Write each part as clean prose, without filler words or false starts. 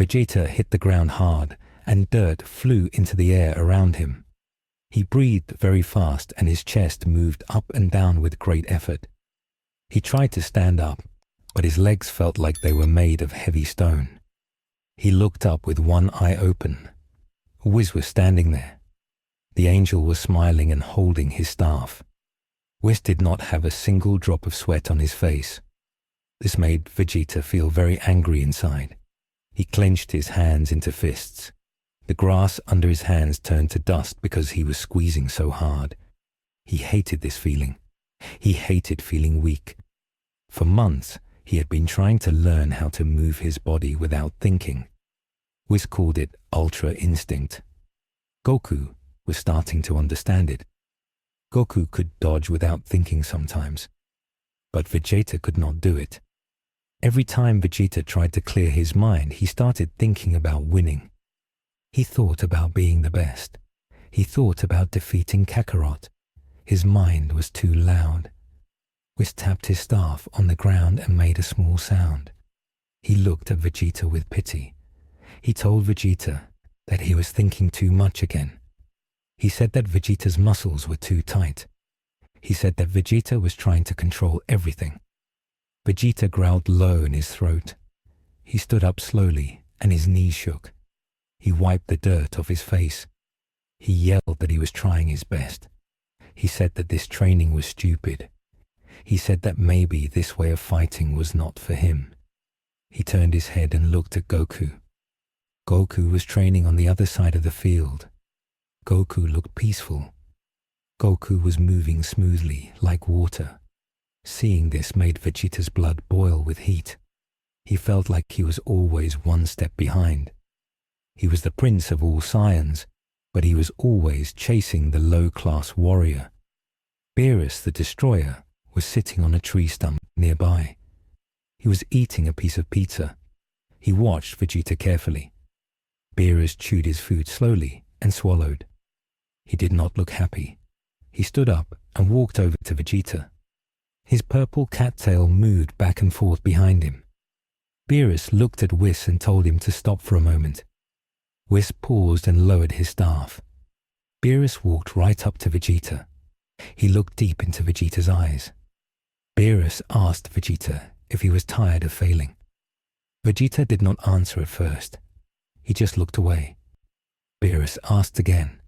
Vegeta hit the ground hard, and dirt flew into the air around him. He breathed very fast, and his chest moved up and down with great effort. He tried to stand up, but his legs felt like they were made of heavy stone. He looked up with one eye open. Whis was standing there. The angel was smiling and holding his staff. Whis did not have a single drop of sweat on his face. This made Vegeta feel very angry inside. He clenched his hands into fists. The grass under his hands turned to dust because he was squeezing so hard. He hated this feeling. He hated feeling weak. For months, he had been trying to learn how to move his body without thinking. Whis called it Ultra Instinct. Goku was starting to understand it. Goku could dodge without thinking sometimes, but Vegeta could not do it. Every time Vegeta tried to clear his mind, he started thinking about winning. He thought about being the best. He thought about defeating Kakarot. His mind was too loud. Whis tapped his staff on the ground and made a small sound. He looked at Vegeta with pity. He told Vegeta that he was thinking too much again. He said that Vegeta's muscles were too tight. He said that Vegeta was trying to control everything. Vegeta growled low in his throat. He stood up slowly and his knees shook. He wiped the dirt off his face. He yelled that he was trying his best. He said that this training was stupid. He said that maybe this way of fighting was not for him. He turned his head and looked at Goku. Goku was training on the other side of the field. Goku looked peaceful. Goku was moving smoothly, like water. Seeing this made Vegeta's blood boil with heat. He felt like he was always one step behind. He was the Prince of all Saiyans, but he was always chasing the low-class warrior. Beerus, the destroyer, was sitting on a tree stump nearby. He was eating a piece of pizza. He watched Vegeta carefully. Beerus chewed his food slowly and swallowed. He did not look happy. He stood up and walked over to Vegeta. His purple cattail moved back and forth behind him. Beerus looked at Whis and told him to stop for a moment. Whis paused and lowered his staff. Beerus walked right up to Vegeta. He looked deep into Vegeta's eyes. Beerus asked Vegeta if he was tired of failing. Vegeta did not answer at first. He just looked away. Beerus asked again.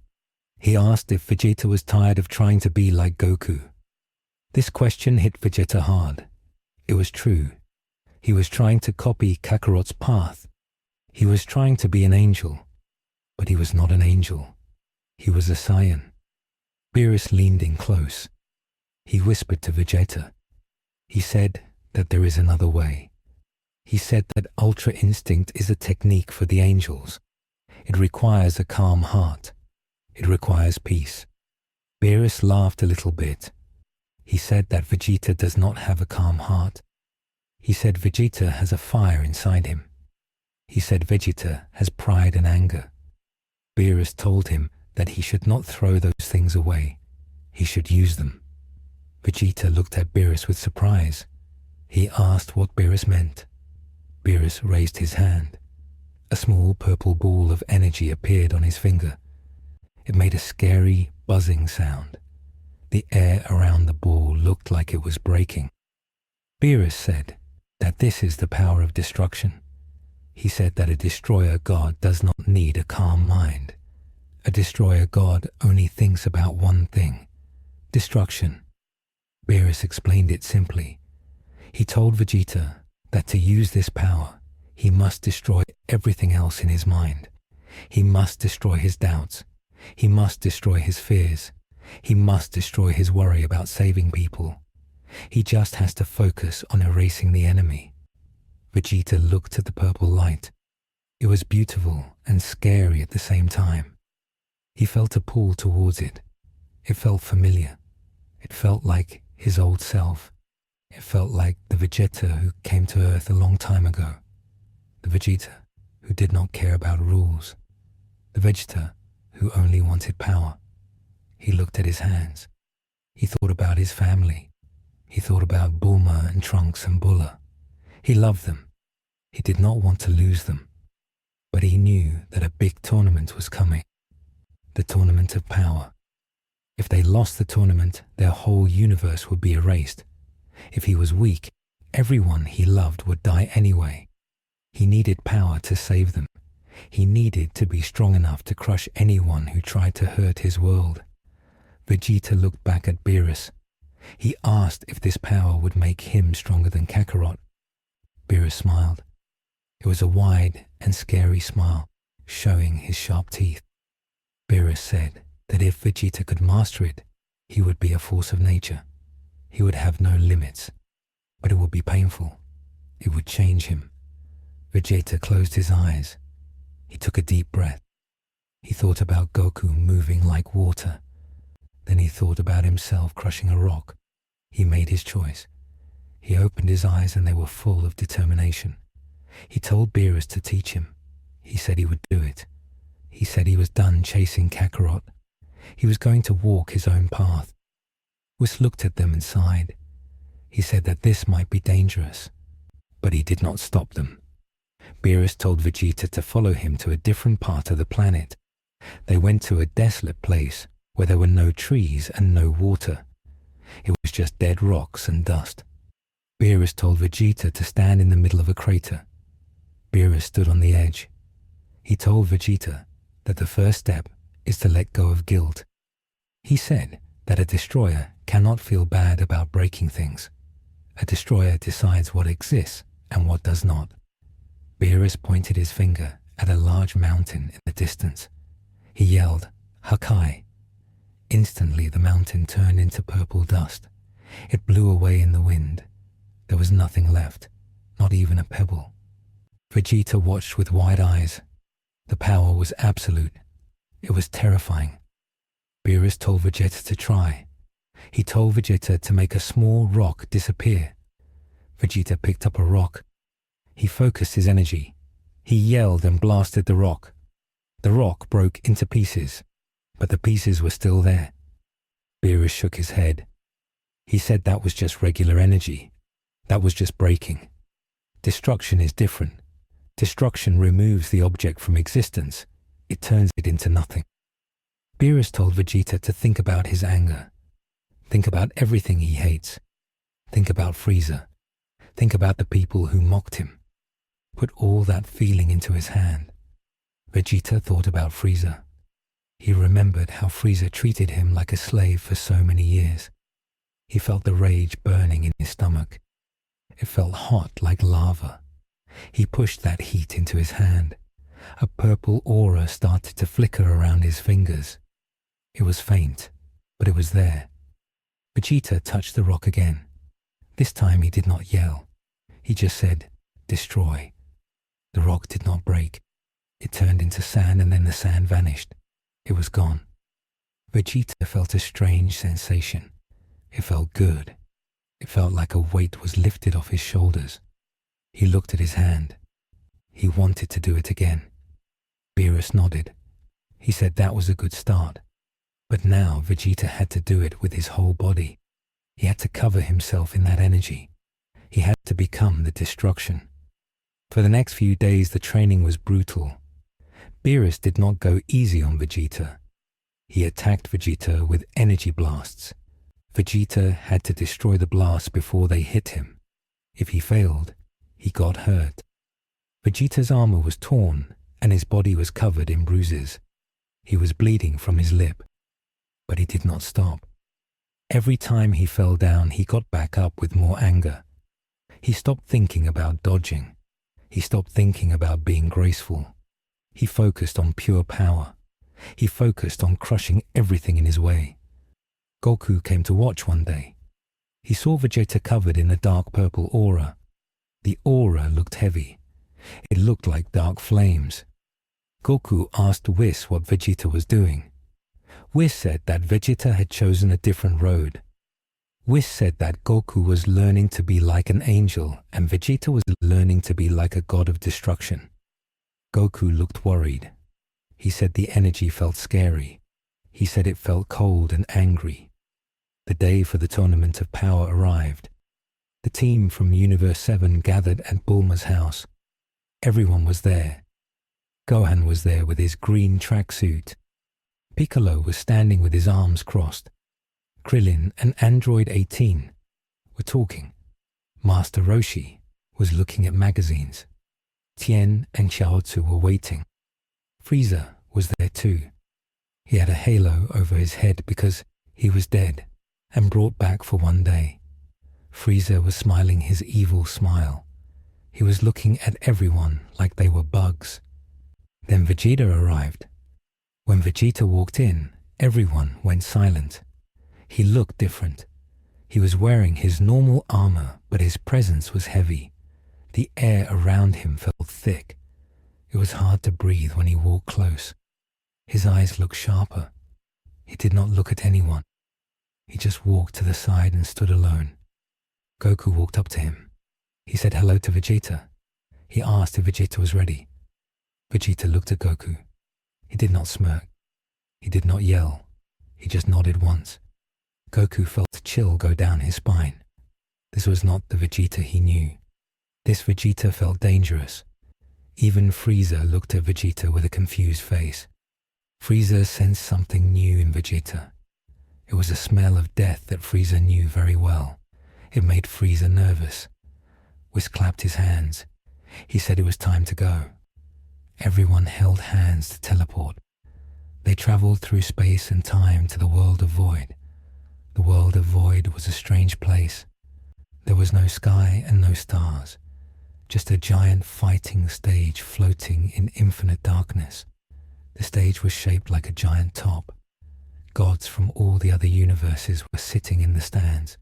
He asked if Vegeta was tired of trying to be like Goku. This question hit Vegeta hard. It was true. He was trying to copy Kakarot's path. He was trying to be an angel, but he was not an angel. He was a Saiyan. Beerus leaned in close. He whispered to Vegeta. He said that there is another way. He said that Ultra Instinct is a technique for the angels. It requires a calm heart. It requires peace. Beerus laughed a little bit. He said that Vegeta does not have a calm heart. He said Vegeta has a fire inside him. He said Vegeta has pride and anger. Beerus told him that he should not throw those things away. He should use them. Vegeta looked at Beerus with surprise. He asked what Beerus meant. Beerus raised his hand. A small purple ball of energy appeared on his finger. It made a scary, buzzing sound. The air around the ball looked like it was breaking. Beerus said that this is the power of destruction. He said that a destroyer god does not need a calm mind. A destroyer god only thinks about one thing: destruction. Beerus explained it simply. He told Vegeta that to use this power, he must destroy everything else in his mind. He must destroy his doubts. He must destroy his fears. He must destroy his worry about saving people. He just has to focus on erasing the enemy. Vegeta looked at the purple light. It was beautiful and scary at the same time. He felt a pull towards it. It felt familiar. It felt like his old self. It felt like the Vegeta who came to Earth a long time ago. The Vegeta who did not care about rules. The Vegeta who only wanted power. He looked at his hands. He thought about his family. He thought about Bulma and Trunks and Bulla. He loved them. He did not want to lose them. But he knew that a big tournament was coming. The tournament of power. If they lost the tournament, their whole universe would be erased. If he was weak, everyone he loved would die anyway. He needed power to save them. He needed to be strong enough to crush anyone who tried to hurt his world. Vegeta looked back at Beerus. He asked if this power would make him stronger than Kakarot. Beerus smiled. It was a wide and scary smile, showing his sharp teeth. Beerus said that if Vegeta could master it, he would be a force of nature. He would have no limits, but it would be painful. It would change him. Vegeta closed his eyes. He took a deep breath. He thought about Goku moving like water. Then he thought about himself crushing a rock. He made his choice. He opened his eyes and they were full of determination. He told Beerus to teach him. He said he would do it. He said he was done chasing Kakarot. He was going to walk his own path. Whis looked at them and sighed. He said that this might be dangerous, but he did not stop them. Beerus told Vegeta to follow him to a different part of the planet. They went to a desolate place where there were no trees and no water. It was just dead rocks and dust. Beerus told Vegeta to stand in the middle of a crater. Beerus stood on the edge. He told Vegeta that the first step is to let go of guilt. He said that a destroyer cannot feel bad about breaking things. A destroyer decides what exists and what does not. Beerus pointed his finger at a large mountain in the distance. He yelled, "Hakai!" Instantly the mountain turned into purple dust. It blew away in the wind. There was nothing left, not even a pebble. Vegeta watched with wide eyes. The power was absolute. It was terrifying. Beerus told Vegeta to try. He told Vegeta to make a small rock disappear. Vegeta picked up a rock. He focused his energy. He yelled and blasted the rock. The rock broke into pieces, but the pieces were still there. Beerus shook his head. He said that was just regular energy. That was just breaking. Destruction is different. Destruction removes the object from existence. It turns it into nothing. Beerus told Vegeta to think about his anger. Think about everything he hates. Think about Frieza. Think about the people who mocked him. Put all that feeling into his hand. Vegeta thought about Frieza. He remembered how Frieza treated him like a slave for so many years. He felt the rage burning in his stomach. It felt hot like lava. He pushed that heat into his hand. A purple aura started to flicker around his fingers. It was faint, but it was there. Vegeta touched the rock again. This time he did not yell. He just said, "Destroy." The rock did not break. It turned into sand and then the sand vanished. It was gone. Vegeta felt a strange sensation. It felt good. It felt like a weight was lifted off his shoulders. He looked at his hand. He wanted to do it again. Beerus nodded. He said that was a good start. But now Vegeta had to do it with his whole body. He had to cover himself in that energy. He had to become the destruction. For the next few days the training was brutal. Beerus did not go easy on Vegeta. He attacked Vegeta with energy blasts. Vegeta had to destroy the blasts before they hit him. If he failed, he got hurt. Vegeta's armor was torn and his body was covered in bruises. He was bleeding from his lip, but he did not stop. Every time he fell down, he got back up with more anger. He stopped thinking about dodging. He stopped thinking about being graceful. He focused on pure power. He focused on crushing everything in his way. Goku came to watch one day. He saw Vegeta covered in a dark purple aura. The aura looked heavy. It looked like dark flames. Goku asked Whis what Vegeta was doing. Whis said that Vegeta had chosen a different road. Whis said that Goku was learning to be like an angel and Vegeta was learning to be like a god of destruction. Goku looked worried. He said the energy felt scary. He said it felt cold and angry. The day for the Tournament of Power arrived. The team from Universe 7 gathered at Bulma's house. Everyone was there. Gohan was there with his green tracksuit. Piccolo was standing with his arms crossed. Krillin and Android 18 were talking. Master Roshi was looking at magazines. Tien and Chaozu were waiting. Frieza was there too. He had a halo over his head because he was dead and brought back for one day. Frieza was smiling his evil smile. He was looking at everyone like they were bugs. Then Vegeta arrived. When Vegeta walked in, everyone went silent. He looked different. He was wearing his normal armor, but his presence was heavy. The air around him felt thick. It was hard to breathe when he walked close. His eyes looked sharper. He did not look at anyone. He just walked to the side and stood alone. Goku walked up to him. He said hello to Vegeta. He asked if Vegeta was ready. Vegeta looked at Goku. He did not smirk. He did not yell. He just nodded once. Goku felt a chill go down his spine. This was not the Vegeta he knew. This Vegeta felt dangerous. Even Frieza looked at Vegeta with a confused face. Frieza sensed something new in Vegeta. It was a smell of death that Frieza knew very well. It made Frieza nervous. Whis clapped his hands. He said it was time to go. Everyone held hands to teleport. They traveled through space and time to the world of Void. The world of Void was a strange place. There was no sky and no stars, just a giant fighting stage floating in infinite darkness. The stage was shaped like a giant top. Gods from all the other universes were sitting in the stands.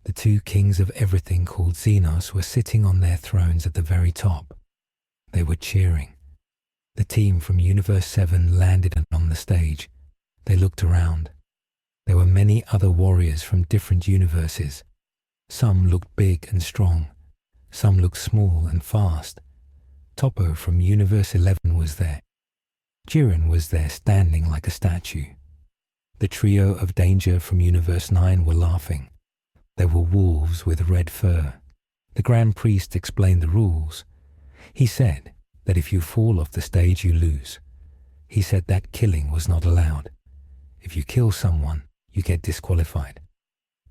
The two kings of everything called Xenos were sitting on their thrones at the very top. They were cheering. The team from Universe 7 landed on the stage. They looked around. There were many other warriors from different universes. Some looked big and strong. Some looked small and fast. Toppo from Universe 11 was there. Jiren was there standing like a statue. The trio of Danger from Universe 9 were laughing. There were wolves with red fur. The Grand Priest explained the rules. He said that if you fall off the stage, you lose. He said that killing was not allowed. If you kill someone, you get disqualified.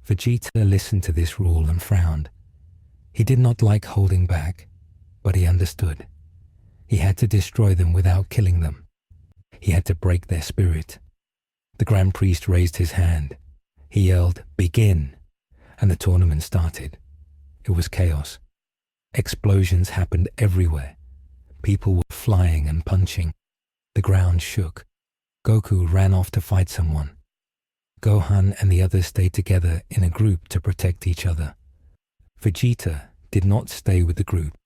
Vegeta listened to this rule and frowned. He did not like holding back, but he understood. He had to destroy them without killing them. He had to break their spirit. The Grand Priest raised his hand. He yelled, "Begin!" and the tournament started. It was chaos. Explosions happened everywhere. People were flying and punching. The ground shook. Goku ran off to fight someone. Gohan and the others stayed together in a group to protect each other. Vegeta did not stay with the group.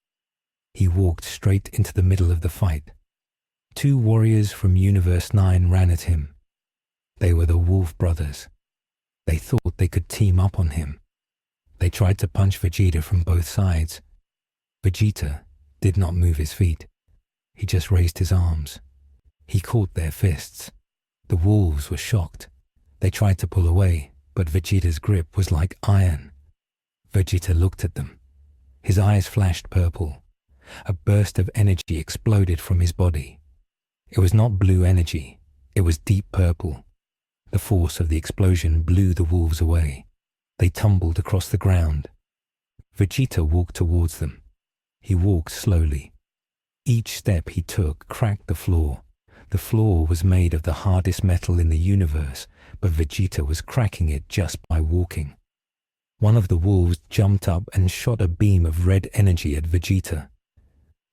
He walked straight into the middle of the fight. Two warriors from Universe 9 ran at him. They were the Wolf Brothers. They thought they could team up on him. They tried to punch Vegeta from both sides. Vegeta did not move his feet. He just raised his arms. He caught their fists. The wolves were shocked. They tried to pull away, but Vegeta's grip was like iron. Vegeta looked at them. His eyes flashed purple. A burst of energy exploded from his body. It was not blue energy. It was deep purple. The force of the explosion blew the wolves away. They tumbled across the ground. Vegeta walked towards them. He walked slowly. Each step he took cracked the floor. The floor was made of the hardest metal in the universe, but Vegeta was cracking it just by walking. One of the wolves jumped up and shot a beam of red energy at Vegeta.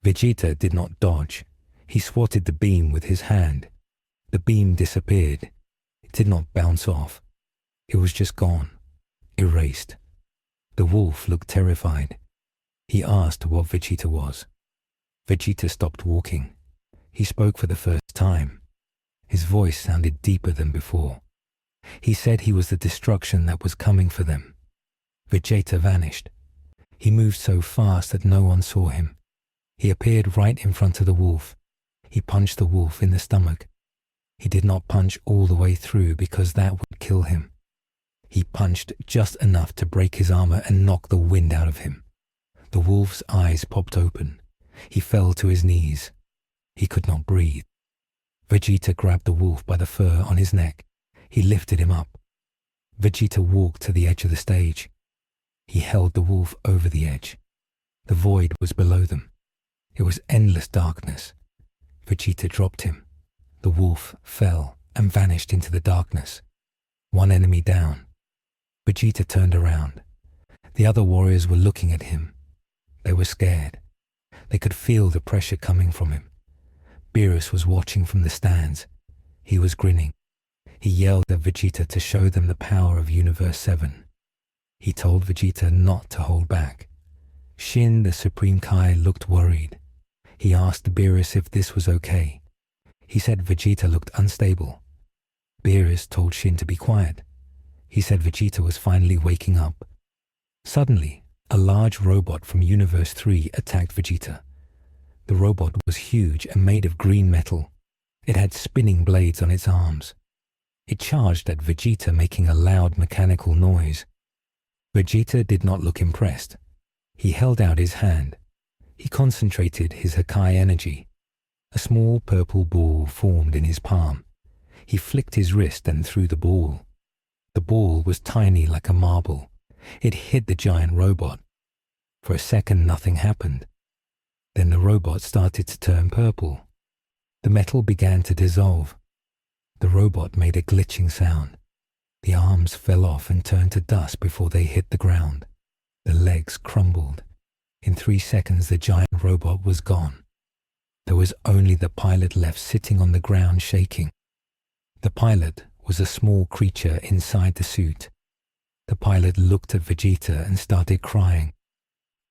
Vegeta did not dodge. He swatted the beam with his hand. The beam disappeared. It did not bounce off. It was just gone, erased. The wolf looked terrified. He asked what Vegeta was. Vegeta stopped walking. He spoke for the first time. His voice sounded deeper than before. He said he was the destruction that was coming for them. Vegeta vanished. He moved so fast that no one saw him. He appeared right in front of the wolf. He punched the wolf in the stomach. He did not punch all the way through because that would kill him. He punched just enough to break his armor and knock the wind out of him. The wolf's eyes popped open. He fell to his knees. He could not breathe. Vegeta grabbed the wolf by the fur on his neck. He lifted him up. Vegeta walked to the edge of the stage. He held the wolf over the edge. The void was below them. It was endless darkness. Vegeta dropped him. The wolf fell and vanished into the darkness. One enemy down. Vegeta turned around. The other warriors were looking at him. They were scared. They could feel the pressure coming from him. Beerus was watching from the stands. He was grinning. He yelled at Vegeta to show them the power of Universe 7. He told Vegeta not to hold back. Shin, the Supreme Kai, looked worried. He asked Beerus if this was okay. He said Vegeta looked unstable. Beerus told Shin to be quiet. He said Vegeta was finally waking up. Suddenly, a large robot from Universe 3 attacked Vegeta. The robot was huge and made of green metal. It had spinning blades on its arms. It charged at Vegeta, making a loud mechanical noise. Vegeta did not look impressed. He held out his hand. He concentrated his Hakai energy. A small purple ball formed in his palm. He flicked his wrist and threw the ball. The ball was tiny like a marble. It hit the giant robot. For a second, nothing happened. Then the robot started to turn purple. The metal began to dissolve. The robot made a glitching sound. The arms fell off and turned to dust before they hit the ground. The legs crumbled. In 3 seconds, the giant robot was gone. There was only the pilot left sitting on the ground shaking. The pilot was a small creature inside the suit. The pilot looked at Vegeta and started crying.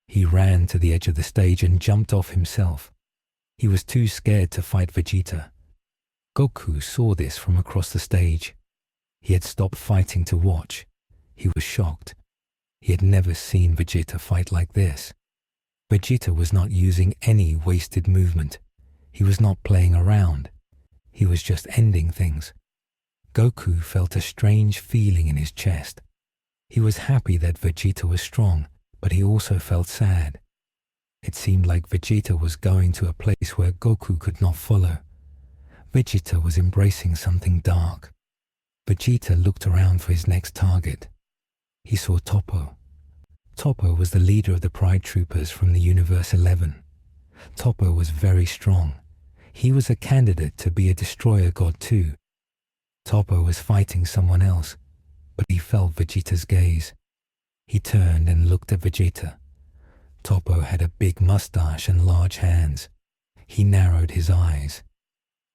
He ran to the edge of the stage and jumped off himself. He was too scared to fight Vegeta. Goku saw this from across the stage. He had stopped fighting to watch. He was shocked. He had never seen Vegeta fight like this. Vegeta was not using any wasted movement. He was not playing around. He was just ending things. Goku felt a strange feeling in his chest. He was happy that Vegeta was strong, but he also felt sad. It seemed like Vegeta was going to a place where Goku could not follow. Vegeta was embracing something dark. Vegeta looked around for his next target. He saw Toppo. Toppo was the leader of the Pride Troopers from the Universe 11. Toppo was very strong. He was a candidate to be a destroyer god too. Toppo was fighting someone else, but he felt Vegeta's gaze. He turned and looked at Vegeta. Toppo had a big mustache and large hands. He narrowed his eyes.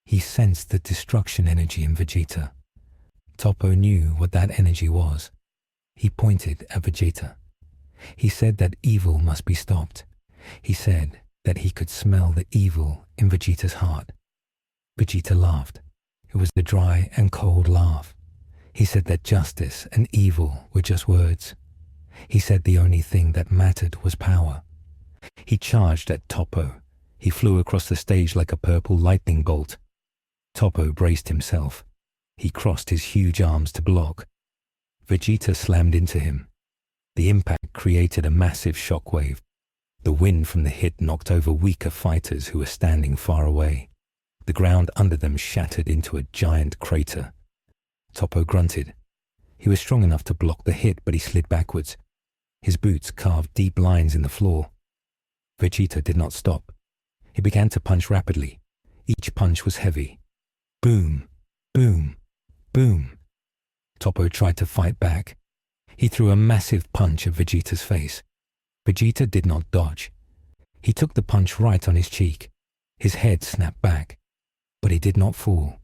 He sensed the destruction energy in Vegeta. Toppo knew what that energy was. He pointed at Vegeta. He said that evil must be stopped. He said that he could smell the evil in Vegeta's heart. Vegeta laughed. It was the dry and cold laugh. He said that justice and evil were just words. He said the only thing that mattered was power. He charged at Toppo. He flew across the stage like a purple lightning bolt. Toppo braced himself. He crossed his huge arms to block. Vegeta slammed into him. The impact created a massive shockwave. The wind from the hit knocked over weaker fighters who were standing far away. The ground under them shattered into a giant crater. Toppo grunted. He was strong enough to block the hit, but he slid backwards. His boots carved deep lines in the floor. Vegeta did not stop. He began to punch rapidly. Each punch was heavy. Boom, boom, boom. Toppo tried to fight back. He threw a massive punch at Vegeta's face. Vegeta did not dodge. He took the punch right on his cheek. His head snapped back, but he did not fall.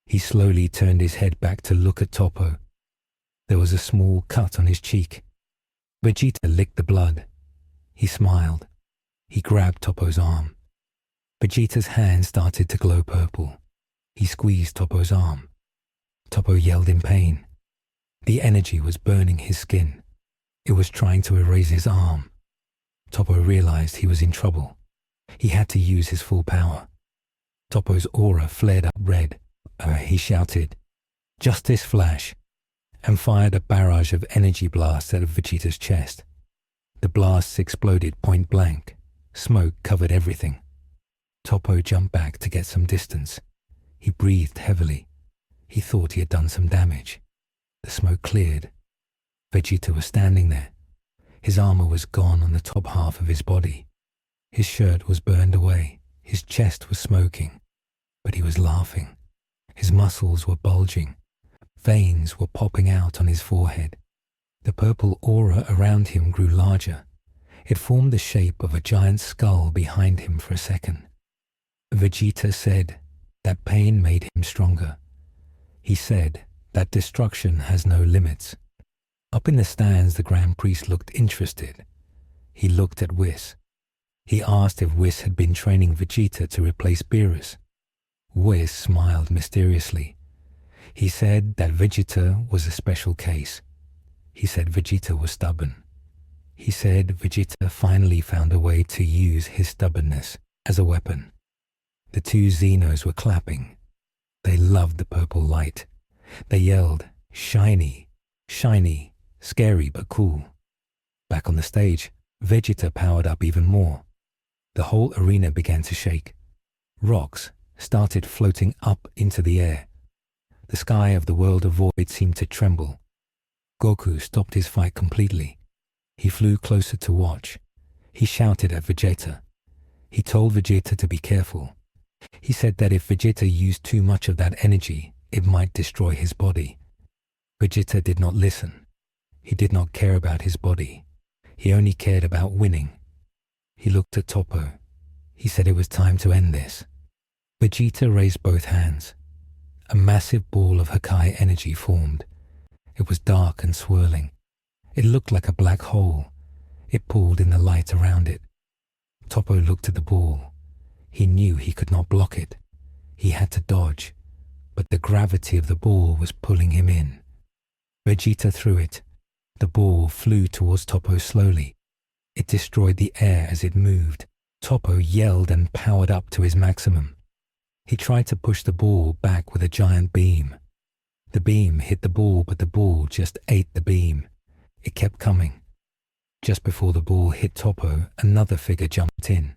He slowly turned his head back to look at Toppo. There was a small cut on his cheek. Vegeta licked the blood. He smiled. He grabbed Toppo's arm. Vegeta's hand started to glow purple. He squeezed Toppo's arm. Toppo yelled in pain. The energy was burning his skin. It was trying to erase his arm. Toppo realized he was in trouble. He had to use his full power. Toppo's aura flared up red. He shouted, "Justice Flash!" and fired a barrage of energy blasts out of Vegeta's chest. The blasts exploded point blank. Smoke covered everything. Toppo jumped back to get some distance. He breathed heavily. He thought he had done some damage. The smoke cleared. Vegeta was standing there. His armor was gone on the top half of his body. His shirt was burned away. His chest was smoking. But he was laughing. His muscles were bulging. Veins were popping out on his forehead. The purple aura around him grew larger. It formed the shape of a giant skull behind him for a second. Vegeta said that pain made him stronger. He said that destruction has no limits. Up in the stands, the Grand Priest looked interested. He looked at Whis. He asked if Whis had been training Vegeta to replace Beerus. Whis smiled mysteriously. He said that Vegeta was a special case. He said Vegeta was stubborn. He said Vegeta finally found a way to use his stubbornness as a weapon. The two Xenos were clapping. They loved the purple light. They yelled, "Shiny, shiny, scary but cool." Back on the stage, Vegeta powered up even more. The whole arena began to shake. Rocks started floating up into the air. The sky of the world of Void seemed to tremble. Goku stopped his fight completely. He flew closer to watch. He shouted at Vegeta. He told Vegeta to be careful. He said that if Vegeta used too much of that energy, it might destroy his body. Vegeta did not listen. He did not care about his body. He only cared about winning. He looked at Toppo. He said it was time to end this. Vegeta raised both hands. A massive ball of Hakai energy formed. It was dark and swirling. It looked like a black hole. It pulled in the light around it. Toppo looked at the ball. He knew he could not block it. He had to dodge, but the gravity of the ball was pulling him in. Vegeta threw it. The ball flew towards Toppo slowly. It destroyed the air as it moved. Toppo yelled and powered up to his maximum. He tried to push the ball back with a giant beam. The beam hit the ball, but the ball just ate the beam. It kept coming. Just before the ball hit Toppo, another figure jumped in.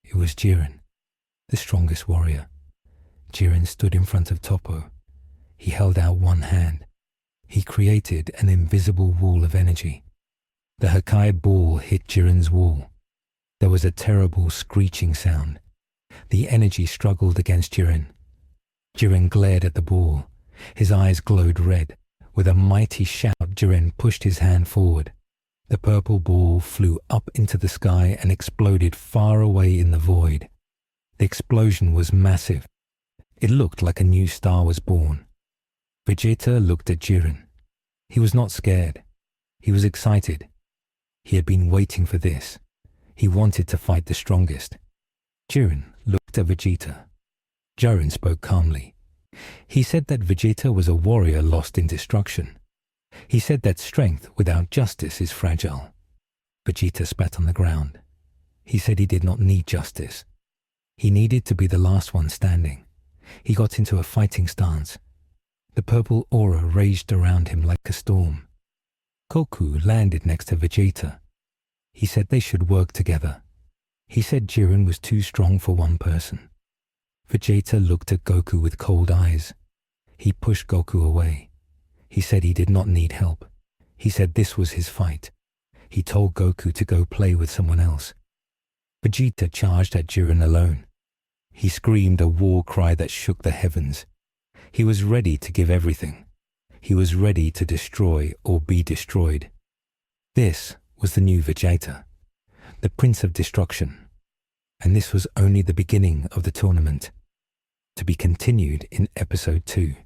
It was Jiren, the strongest warrior. Jiren stood in front of Toppo. He held out one hand. He created an invisible wall of energy. The Hakai ball hit Jiren's wall. There was a terrible screeching sound. The energy struggled against Jiren. Jiren glared at the ball. His eyes glowed red. With a mighty shout, Jiren pushed his hand forward. The purple ball flew up into the sky and exploded far away in the void. The explosion was massive. It looked like a new star was born. Vegeta looked at Jiren. He was not scared. He was excited. He had been waiting for this. He wanted to fight the strongest. Jiren looked at Vegeta. Jiren spoke calmly. He said that Vegeta was a warrior lost in destruction. He said that strength without justice is fragile. Vegeta spat on the ground. He said he did not need justice. He needed to be the last one standing. He got into a fighting stance. The purple aura raged around him like a storm. Goku landed next to Vegeta. He said they should work together. He said Jiren was too strong for one person. Vegeta looked at Goku with cold eyes. He pushed Goku away. He said he did not need help. He said this was his fight. He told Goku to go play with someone else. Vegeta charged at Jiren alone. He screamed a war cry that shook the heavens. He was ready to give everything. He was ready to destroy or be destroyed. This was the new Vegeta, the Prince of Destruction. And this was only the beginning of the tournament, to be continued in episode 2.